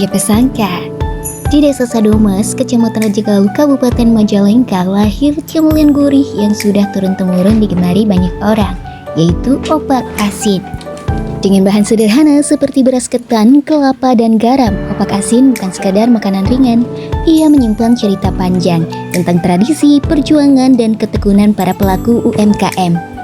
Siapa sangka, di Desa Sadomas, Kecamatan Rajagaluh, Kabupaten Majalengka, lahir cemilan gurih yang sudah turun-temurun digemari banyak orang, yaitu opak asin. Dengan bahan sederhana seperti beras ketan, kelapa, dan garam, opak asin bukan sekadar makanan ringan. Ia menyimpan cerita panjang tentang tradisi, perjuangan, dan ketekunan para pelaku UMKM.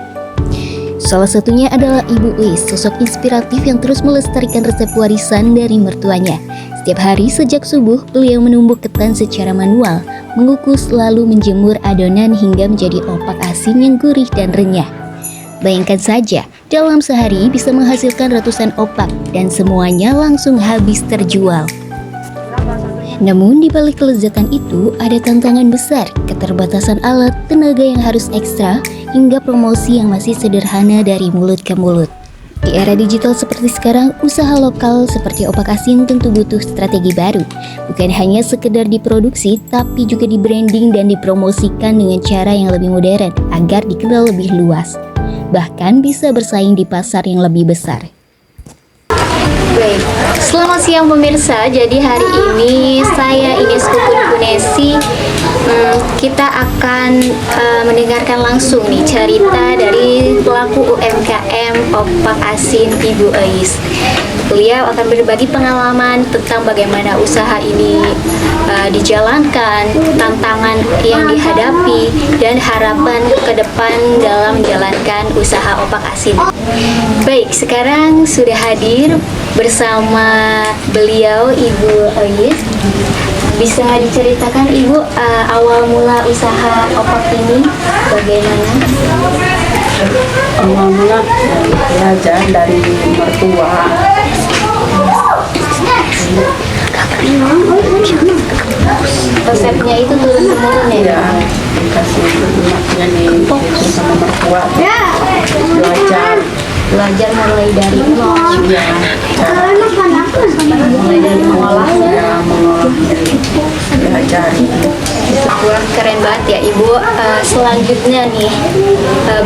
Salah satunya adalah Ibu Uis, sosok inspiratif yang terus melestarikan resep warisan dari mertuanya. Setiap hari sejak subuh, beliau menumbuk ketan secara manual, mengukus lalu menjemur adonan hingga menjadi opak asin yang gurih dan renyah. Bayangkan saja, dalam sehari bisa menghasilkan ratusan opak dan semuanya langsung habis terjual. Namun di balik kelezatan itu ada tantangan besar, keterbatasan alat, tenaga yang harus ekstra, hingga promosi yang masih sederhana dari mulut ke mulut. Di era digital seperti sekarang, usaha lokal seperti opak asin tentu butuh strategi baru. Bukan hanya sekedar diproduksi, tapi juga di-branding dan dipromosikan dengan cara yang lebih modern agar dikenal lebih luas. Bahkan bisa bersaing di pasar yang lebih besar. Baik, selamat siang pemirsa. Jadi hari ini saya Ines Kukunesi, kita akan mendengarkan langsung nih cerita dari pelaku UMKM opak asin Ibu Uis. Beliau akan berbagi pengalaman tentang bagaimana usaha ini dijalankan, tantangan yang dihadapi, dan harapan ke depan dalam menjalankan usaha opak asin. Baik, sekarang sudah hadir bersama beliau Ibu Uis. Bisa diceritakan Ibu awal mula usaha opak ini bagaimana? Awal mula belajar dari mertua. Resepnya itu turun-temurun ya? Ya, dikasih anaknya di sama mertua. Belajar mulai dari nol. Ya, Mulai dari pengolahan. ya belajar. Wah, keren banget ya Ibu. Selanjutnya nih,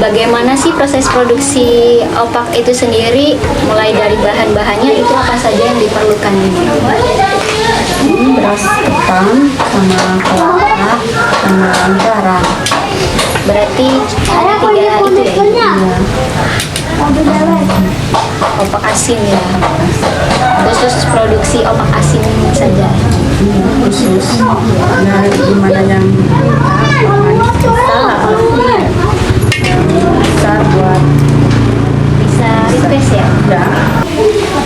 bagaimana sih proses produksi opak itu sendiri? Mulai dari bahan-bahannya itu apa saja yang diperlukan Ibu? Ini beras ketan sama kelapa sama garam. Berarti ada 3 itu ya Ibu? Ya, Opak asin ya. Khusus produksi opak asin saja. khusus. Ya, gimana yang bisa buat Bisa request ya? ya.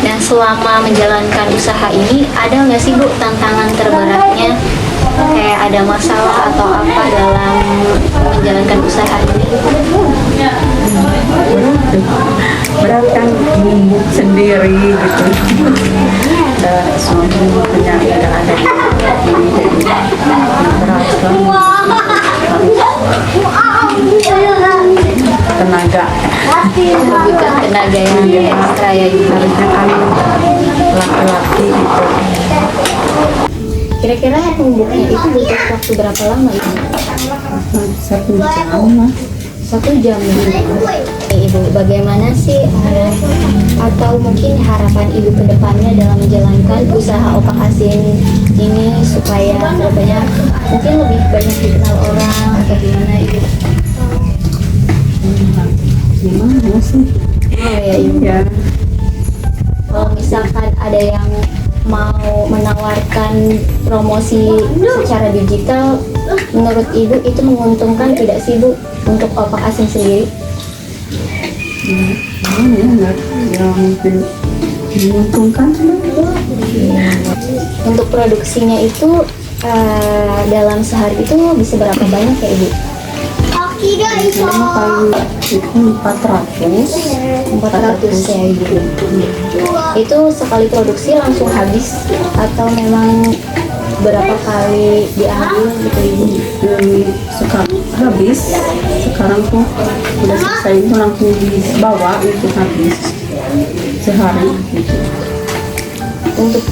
Dan selama menjalankan usaha ini, ada nggak sih Bu tantangan terberatnya? Kayak ada masalah atau apa dalam menjalankan usaha ini? Berat kan numbuk sendiri gitu. Suami punya nggak ada di sini, jadi berat tenaga. Membutuhkan tenaga yang ekstra ya Ibu. Harusnya kan laki-laki gitu. Kira-kira numbuknya itu butuh waktu berapa lama Ibu? 1 jam lah. 1 jam ya. Ibu, bagaimana sih atau mungkin harapan Ibu ke depannya dalam menjalankan usaha opak asin ini supaya kedepannya mungkin lebih banyak dikenal orang atau gimana Ibu? Gimana sih? Oh ya Ibu. Ya, Kalau misalkan ada yang mau menawarkan promosi secara digital, menurut Ibu itu menguntungkan tidak sih Bu untuk opak asin sendiri? gimana ya, mungkin menguntungkan. Untuk produksinya itu dalam sehari itu bisa berapa banyak ya Ibu? Cuma paling itu 400. 400 ya Ibu. Itu sekali produksi langsung habis atau memang berapa kali diambil gitu Ibu? Sekarang habis, sekarang tuh udah selesai itu langsung dibawa itu habis sehari gitu. Untuk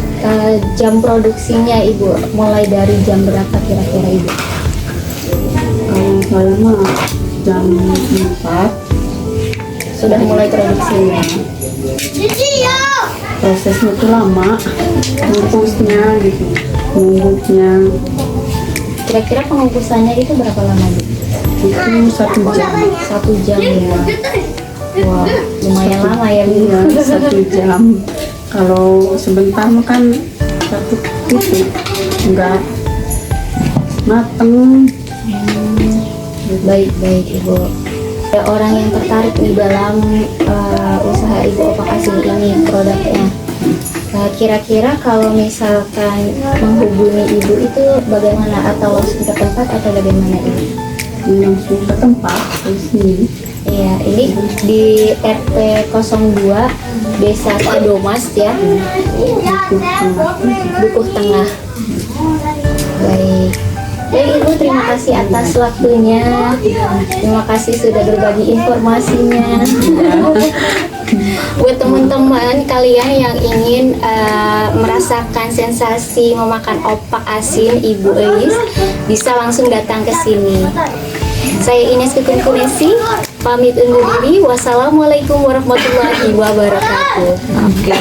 jam produksinya Ibu mulai dari jam berapa kira-kira Ibu? Kalau saya mah jam 4 Sudah mulai produksinya. prosesnya itu lama, bungkusnya gitu, bungkusnya Kira-kira pengukusannya itu berapa lama Bu? itu 1 jam. 1 jam ya. Wah, lumayan lama ya Bu. Iya, 1 jam. Kalau sebentar makan satu titik enggak mateng. Baik Ibu. Ada orang yang tertarik di dalam usaha Ibu Opak Asin ini produknya. Kira-kira kalau misalkan menghubungi Ibu itu bagaimana, atau langsung ke tempat atau bagaimana Ibu? Langsung ke tempat di sini. Iya, ini di RT 02 Desa Sadomas ya, Dukuh Tengah. Baik. Baik Ibu, terima kasih atas waktunya. Terima kasih sudah berbagi informasinya. Buat teman-teman kalian yang ingin merasakan sensasi memakan opak asin Ibu Eis, bisa langsung datang ke sini. Saya Ines Kukun Kunesi, pamit undur diri. Wassalamualaikum warahmatullahi wabarakatuh. Oke.